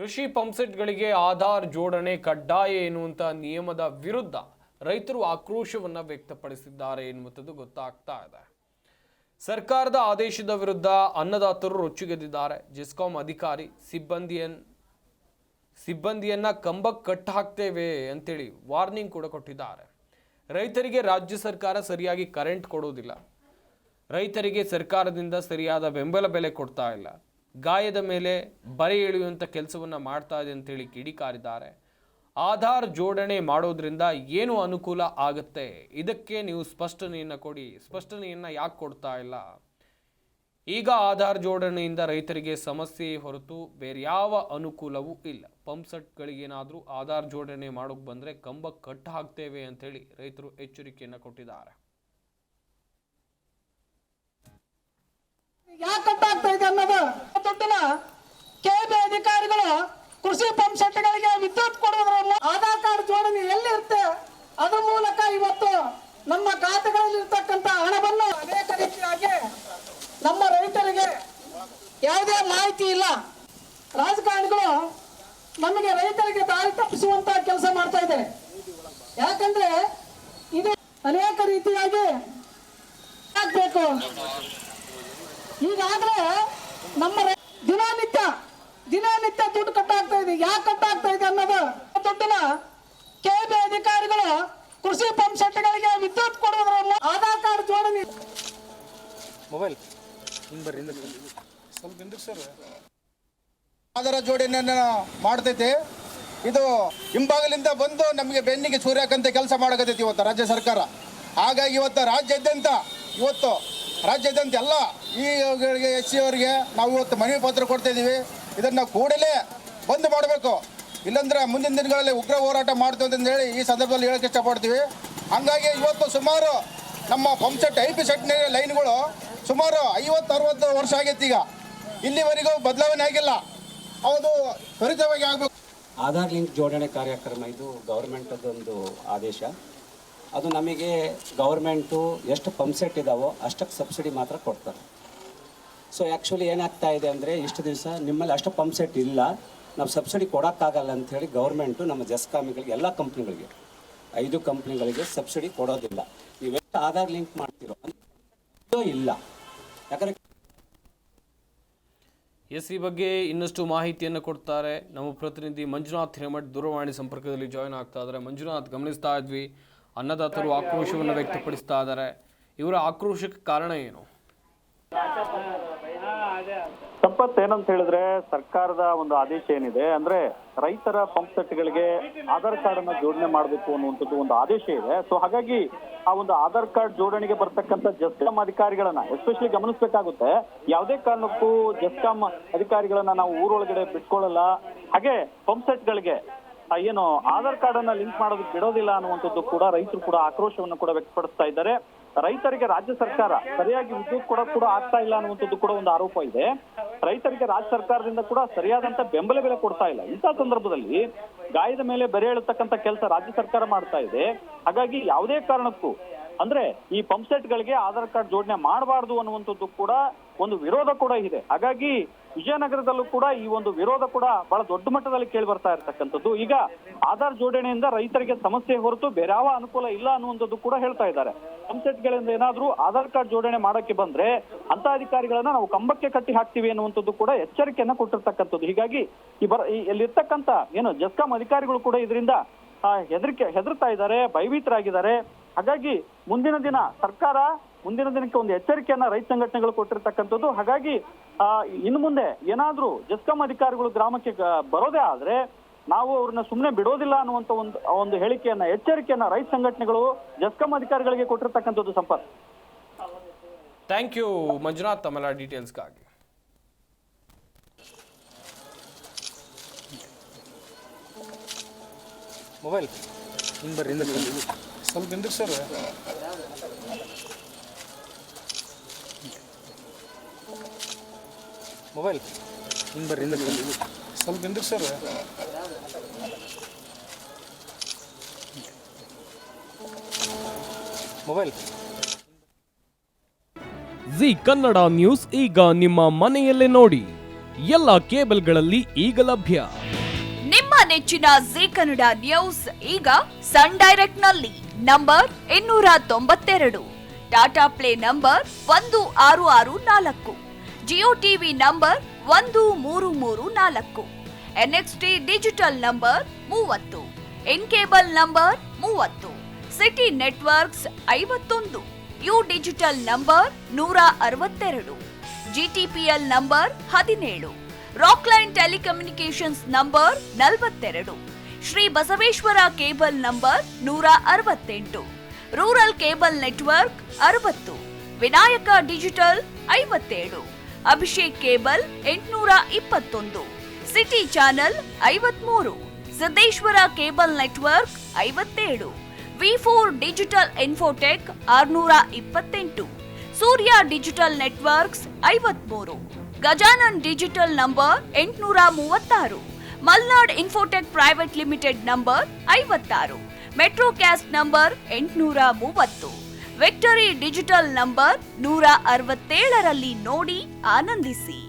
ಕೃಷಿ ಪಂಪ್ಸೆಟ್ಗಳಿಗೆ ಆಧಾರ್ ಜೋಡಣೆ ಕಡ್ಡಾಯ ಎನ್ನುವಂತ ನಿಯಮದ ವಿರುದ್ಧ ರೈತರು ಆಕ್ರೋಶವನ್ನ ವ್ಯಕ್ತಪಡಿಸಿದ್ದಾರೆ ಎನ್ನುವುದು ಗೊತ್ತಾಗ್ತಾ ಇದೆ. ಸರ್ಕಾರದ ಆದೇಶದ ವಿರುದ್ಧ ಅನ್ನದಾತರು ರೊಚ್ಚಿಗೆದ್ದಿದ್ದಾರೆ. ಜೆಸ್ಕಾಂ ಅಧಿಕಾರಿ ಸಿಬ್ಬಂದಿಯನ್ನ ಕಂಬಕ್ಕೆ ಕಟ್ ಹಾಕ್ತೇವೆ ಅಂತೇಳಿ ವಾರ್ನಿಂಗ್ ಕೂಡ ಕೊಟ್ಟಿದ್ದಾರೆ. ರೈತರಿಗೆ ರಾಜ್ಯ ಸರ್ಕಾರ ಸರಿಯಾಗಿ ಕರೆಂಟ್ ಕೊಡೋದಿಲ್ಲ, ರೈತರಿಗೆ ಸರ್ಕಾರದಿಂದ ಸರಿಯಾದ ಬೆಂಬಲ ಬೆಲೆ ಕೊಡ್ತಾ ಇಲ್ಲ, ಗಾಯದ ಮೇಲೆ ಬರೆ ಎಳೆಯುವಂಥ ಕೆಲಸವನ್ನು ಮಾಡ್ತಾ ಇದೆ ಅಂತೇಳಿ ಕಿಡಿಕಾರಿದ್ದಾರೆ. ಆಧಾರ್ ಜೋಡಣೆ ಮಾಡೋದ್ರಿಂದ ಏನು ಅನುಕೂಲ ಆಗುತ್ತೆ, ಇದಕ್ಕೆ ನೀವು ಸ್ಪಷ್ಟನೆಯನ್ನು ಕೊಡಿ, ಸ್ಪಷ್ಟನೆಯನ್ನು ಯಾಕೆ ಕೊಡ್ತಾ ಇಲ್ಲ? ಈಗ ಆಧಾರ್ ಜೋಡಣೆಯಿಂದ ರೈತರಿಗೆ ಸಮಸ್ಯೆ ಹೊರತು ಬೇರೆ ಯಾವ ಅನುಕೂಲವೂ ಇಲ್ಲ. ಪಂಪ್ಸೆಟ್ಗಳಿಗೇನಾದರೂ ಆಧಾರ್ ಜೋಡಣೆ ಮಾಡೋಕೆ ಬಂದರೆ ಕಂಬಕ್ಕೆ ಕಟ್ ಹಾಕ್ತೇವೆ ಅಂತೇಳಿ ರೈತರು ಎಚ್ಚರಿಕೆಯನ್ನು ಕೊಟ್ಟಿದ್ದಾರೆ. ಯಾಕೆ ಕಟ್ಟಾಗ್ತಾ ಇದೆ ಅನ್ನೋದು ದುಡ್ಡಿನ ಕೆಬಿ ಅಧಿಕಾರಿಗಳು ಕೃಷಿ ಪಂಪ್ ಸೆಟ್ಗಳಿಗೆ ವಿದ್ಯುತ್ ಕೊಡುವುದರ ಆಧಾರ್ ಕಾರ್ಡ್ ಜೋಡಣೆ ಎಲ್ಲಿರುತ್ತೆ ಅದರ ಮೂಲಕ ಇವತ್ತು ನಮ್ಮ ಖಾತೆಗಳಲ್ಲಿ ಇರ್ತಕ್ಕಂಥ ಹಣವನ್ನು ಅನೇಕ ರೀತಿಯಾಗಿ ನಮ್ಮ ರೈತರಿಗೆ ಯಾವುದೇ ಮಾಹಿತಿ ಇಲ್ಲ. ರಾಜಕಾರಣಿಗಳು ನಮಗೆ ರೈತರಿಗೆ ದಾರಿ ತಪ್ಪಿಸುವಂತ ಕೆಲಸ ಮಾಡ್ತಾ ಇದ್ದಾರೆ. ಯಾಕಂದ್ರೆ ಇದು ಅನೇಕ ರೀತಿಯಾಗಿ ಆಗ್ಬೇಕು. ಈಗಾಗಲೇ ನಮ್ಮ ದಿನನಿತ್ಯ ದುಡ್ಡು ಕಟ್ಟಾಗ್ತಾ ಇದೆ. ಯಾಕೆ ಕಟ್ಟಾಗ್ತಾ ಇದೆ ಅನ್ನೋದು ದುಡ್ಡಿನ ಕೆಬಿ ಅಧಿಕಾರಿಗಳು ಕೃಷಿ ಪಂಪ್ ಸೆಟ್ಗಳಿಗೆ ವಿದ್ಯುತ್ ಕೊಡುವುದರ ಆಧಾರ್ ಕಾರ್ಡ್ ಜೋಡಣೆ ಮೊಬೈಲ್ ಆಧಾರ ಜೋಡಣೆಯನ್ನು ಮಾಡ್ತೈತೆ. ಇದು ಹಿಂಭಾಗಲಿಂದ ಬಂದು ನಮಗೆ ಬೆನ್ನಿಗೆ ಸೂರ್ಯಕಂತ ಕೆಲಸ ಮಾಡಕತ್ತೈತಿ ಇವತ್ತು ರಾಜ್ಯ ಸರ್ಕಾರ. ಹಾಗಾಗಿ ಇವತ್ತು ರಾಜ್ಯಾದ್ಯಂತ ಎಲ್ಲ ಈ SC ಅವರಿಗೆ ನಾವು ಇವತ್ತು ಮನವಿ ಪತ್ರ ಕೊಡ್ತಾ ಇದ್ದೀವಿ. ಇದನ್ನು ಕೂಡಲೇ ಬಂದ್ ಮಾಡಬೇಕು, ಇಲ್ಲಾಂದ್ರೆ ಮುಂದಿನ ದಿನಗಳಲ್ಲಿ ಉಗ್ರ ಹೋರಾಟ ಮಾಡ್ತೀವಿ ಅಂತ ಹೇಳಿ ಈ ಸಂದರ್ಭದಲ್ಲಿ ಹೇಳಕ್ಕೆ ಇಷ್ಟಪಡ್ತೀವಿ. ಹಾಗಾಗಿ ಇವತ್ತು ಸುಮಾರು ನಮ್ಮ ಪಂಪ್ಸೆಟ್ IP ಸೆಟ್ ಲೈನ್ಗಳು ಸುಮಾರು 50-60 ವರ್ಷ ಆಗೈತಿ. ಈಗ ಇಲ್ಲಿವರೆಗೂ ಬದಲಾವಣೆ ಆಗಿಲ್ಲ. ಅದು ತ್ವರಿತವಾಗಿ ಆಗಬೇಕು. ಆಧಾರ್ ಲಿಂಕ್ ಜೋಡಣೆ ಕಾರ್ಯಕ್ರಮ ಇದು ಗೌರ್ಮೆಂಟದೊಂದು ಆದೇಶ. ಅದು ನಮಗೆ ಗೌರ್ಮೆಂಟು ಎಷ್ಟು ಪಂಪ್ಸೆಟ್ ಇದ್ದಾವೋ ಅಷ್ಟಕ್ಕೆ ಸಬ್ಸಿಡಿ ಮಾತ್ರ ಕೊಡ್ತಾರೆ. ಸೊ ಆ್ಯಕ್ಚುಲಿ ಏನಾಗ್ತಾ ಇದೆ ಅಂದರೆ ಇಷ್ಟು ದಿವಸ ನಿಮ್ಮಲ್ಲಿ ಅಷ್ಟು ಪಂಪ್ಸೆಟ್ ಇಲ್ಲ, ನಾವು ಸಬ್ಸಿಡಿ ಕೊಡೋಕ್ಕಾಗಲ್ಲ ಅಂಥೇಳಿ ಗೌರ್ಮೆಂಟು ನಮ್ಮ ಜೆಸ್ಕಾಮಿಗಳಿಗೆ ಎಲ್ಲ ಕಂಪ್ನಿಗಳಿಗೆ 5 ಕಂಪ್ನಿಗಳಿಗೆ ಸಬ್ಸಿಡಿ ಕೊಡೋದಿಲ್ಲ. ನೀವೆಷ್ಟು ಆಧಾರ್ ಲಿಂಕ್ ಮಾಡ್ತಿರೋ ಇಲ್ಲ. ಯಾಕಂದರೆ ಈ ಬಗ್ಗೆ ಇನ್ನಷ್ಟು ಮಾಹಿತಿಯನ್ನು ಕೊಡ್ತಾರೆ ನಮ್ಮ ಪ್ರತಿನಿಧಿ ಮಂಜುನಾಥ್ ಹಿರೇಮಠ್ ದೂರವಾಣಿ ಸಂಪರ್ಕದಲ್ಲಿ ಜಾಯ್ನ್ ಆಗ್ತಾ ಇದ್ದಾರೆ. ಮಂಜುನಾಥ್, ಗಮನಿಸ್ತಾ ಇದ್ವಿ ಅನ್ನದಾತರು ಆಕ್ರೋಶವನ್ನು ವ್ಯಕ್ತಪಡಿಸ್ತಾ ಇದ್ದಾರೆ. ಇವರ ಆಕ್ರೋಶಕ್ಕೆ ಕಾರಣ ಏನು? ಸಂಪತ್, ಏನಂತ ಹೇಳಿದ್ರೆ ಸರ್ಕಾರದ ಒಂದು ಆದೇಶ ಏನಿದೆ ಅಂದ್ರೆ ರೈತರ ಪಂಪ್ ಸೆಟ್ಗಳಿಗೆ ಆಧಾರ್ ಕಾರ್ಡ್ ಅನ್ನ ಜೋಡಣೆ ಮಾಡಬೇಕು ಅನ್ನುವಂಥದ್ದು ಒಂದು ಆದೇಶ ಇದೆ. ಸೊ ಹಾಗಾಗಿ ಆ ಒಂದು ಆಧಾರ್ ಕಾರ್ಡ್ ಜೋಡಣೆಗೆ ಬರ್ತಕ್ಕಂಥ ಜೆಸ್ಕಾಂ ಅಧಿಕಾರಿಗಳನ್ನ ಎಸ್ಪೆಷಲಿ ಗಮನಿಸಬೇಕಾಗುತ್ತೆ. ಯಾವುದೇ ಕಾರಣಕ್ಕೂ ಜೆಸ್ಕಾಂ ಅಧಿಕಾರಿಗಳನ್ನ ನಾವು ಊರೊಳಗಡೆ ಬಿಟ್ಕೊಳ್ಳಲ್ಲ, ಹಾಗೆ ಪಂಪ್ ಸೆಟ್ಗಳಿಗೆ ಏನು ಆಧಾರ್ ಕಾರ್ಡ್ ಅನ್ನ ಲಿಂಕ್ ಮಾಡೋದಕ್ಕೆ ಬಿಡೋದಿಲ್ಲ ಅನ್ನುವಂಥದ್ದು ಕೂಡ ರೈತರು ಕೂಡ ಆಕ್ರೋಶವನ್ನು ಕೂಡ ವ್ಯಕ್ತಪಡಿಸ್ತಾ ಇದ್ದಾರೆ. ರೈತರಿಗೆ ರಾಜ್ಯ ಸರ್ಕಾರ ಸರಿಯಾಗಿ ವಿದ್ಯುತ್ ಕೊಡೋಕೆ ಕೂಡ ಆಗ್ತಾ ಇಲ್ಲ ಅನ್ನುವಂಥದ್ದು ಕೂಡ ಒಂದು ಆರೋಪ ಇದೆ. ರೈತರಿಗೆ ರಾಜ್ಯ ಸರ್ಕಾರದಿಂದ ಕೂಡ ಸರಿಯಾದಂತ ಬೆಂಬಲ ಬೆಲೆ ಕೊಡ್ತಾ ಇಲ್ಲ. ಇಂಥ ಸಂದರ್ಭದಲ್ಲಿ ಗಾಯದ ಮೇಲೆ ಬೆರೆ ಎಳತಕ್ಕಂಥ ಕೆಲಸ ರಾಜ್ಯ ಸರ್ಕಾರ ಮಾಡ್ತಾ ಇದೆ. ಹಾಗಾಗಿ ಯಾವುದೇ ಕಾರಣಕ್ಕೂ ಅಂದ್ರೆ ಈ ಪಂಪ್ ಗಳಿಗೆ ಆಧಾರ್ ಕಾರ್ಡ್ ಜೋಡಣೆ ಮಾಡಬಾರ್ದು ಅನ್ನುವಂಥದ್ದು ಕೂಡ ಒಂದು ವಿರೋಧ ಕೂಡ ಇದೆ. ಹಾಗಾಗಿ ವಿಜಯನಗರದಲ್ಲೂ ಕೂಡ ಈ ಒಂದು ವಿರೋಧ ಕೂಡ ಬಹಳ ದೊಡ್ಡ ಮಟ್ಟದಲ್ಲಿ ಕೇಳಿ ಬರ್ತಾ ಇರ್ತಕ್ಕಂಥದ್ದು. ಈಗ ಆಧಾರ್ ಜೋಡಣೆಯಿಂದ ರೈತರಿಗೆ ಸಮಸ್ಯೆ ಹೊರತು ಬೇರೆ ಯಾವ ಅನುಕೂಲ ಇಲ್ಲ ಅನ್ನುವಂಥದ್ದು ಕೂಡ ಹೇಳ್ತಾ ಇದ್ದಾರೆ. ಪಂಪ್ಸೆಟ್ಗಳಿಂದ ಏನಾದ್ರೂ ಆಧಾರ್ ಕಾರ್ಡ್ ಜೋಡಣೆ ಮಾಡಕ್ಕೆ ಬಂದ್ರೆ ಅಂತ ಅಧಿಕಾರಿಗಳನ್ನ ನಾವು ಕಂಬಕ್ಕೆ ಕಟ್ಟಿ ಹಾಕ್ತೀವಿ ಅನ್ನುವಂಥದ್ದು ಕೂಡ ಎಚ್ಚರಿಕೆಯನ್ನ ಕೊಟ್ಟಿರ್ತಕ್ಕಂಥದ್ದು. ಹೀಗಾಗಿ ಇಲ್ಲಿರ್ತಕ್ಕಂಥ ಏನು ಜೆಸ್ಕಾಂ ಅಧಿಕಾರಿಗಳು ಕೂಡ ಇದರಿಂದ ಹೆದರ್ತಾ ಇದ್ದಾರೆ, ಭಯಭೀತರಾಗಿದ್ದಾರೆ. ಹಾಗಾಗಿ ಮುಂದಿನ ದಿನಕ್ಕೆ ಒಂದು ಎಚ್ಚರಿಕೆಯನ್ನ ರೈತ ಸಂಘಟನೆಗಳು ಕೊಟ್ಟಿರ್ತಕ್ಕಂಥದ್ದು. ಹಾಗಾಗಿ ಇನ್ನು ಮುಂದೆ ಏನಾದ್ರೂ ಜೆಸ್ಕಾಂ ಅಧಿಕಾರಿಗಳು ಗ್ರಾಮಕ್ಕೆ ಬರೋದೇ ಆದ್ರೆ ನಾವು ಅವ್ರನ್ನ ಸುಮ್ಮನೆ ಬಿಡೋದಿಲ್ಲ ಅನ್ನುವಂತ ಒಂದು ಹೇಳಿಕೆಯನ್ನ, ಎಚ್ಚರಿಕೆಯನ್ನ ರೈತ ಸಂಘಟನೆಗಳು ಜೆಸ್ಕಾಂ ಅಧಿಕಾರಿಗಳಿಗೆ ಕೊಟ್ಟಿರ್ತಕ್ಕಂಥದ್ದು. ಸಂಪತ್, ಥ್ಯಾಂಕ್ ಯು ಮಂಜುನಾಥ್ ತಮ್ಮೆಲ್ಲ ಡೀಟೇಲ್ಸ್ಗಾಗಿ. ಮೊಬೈಲ್ ಸ್ವಲ್ಪ ಹಿಂದಕ್ಕೆ ಸರ್. ಮೊಬೈಲ್ ಸ್ವಲ್ಪ ಹಿಂದಕ್ಕೆ sir. Mobile G Kannada news ಈಗ ನಿಮ್ಮ ಮನೆಯಲ್ಲೇ ನೋಡಿ. ಎಲ್ಲ ಕೇಬಲ್ಗಳಲ್ಲಿ ಈಗ ಲಭ್ಯ. ನಿಮ್ಮ ನೆಚ್ಚಿನ ಜೀ ಕನ್ನಡ ನ್ಯೂಸ್ ಈಗ ಸನ್ ಡೈರೆಕ್ಟ್ ನಲ್ಲಿ number 292, Tata play number 1664, Jio TV number 1334, NXT digital number 30, in cable number 30, city networks 51, U digital number 162, GTPL number 17, Rockline telecommunications number 42, Shri Basaveshwara cable number 168, rural cable network 60, Vinayaka digital 57, Abhishek cable 821, city channel 53, Siddeshwara cable network 57, V4 digital Infotech 628, Surya digital networks 53, Gajanan digital number 836, Malnad Infotech private limited number 56, Metrocast number 830, Victory digital number 167ರಲ್ಲಿ ನೋಡಿ ಆನಂದಿಸಿ.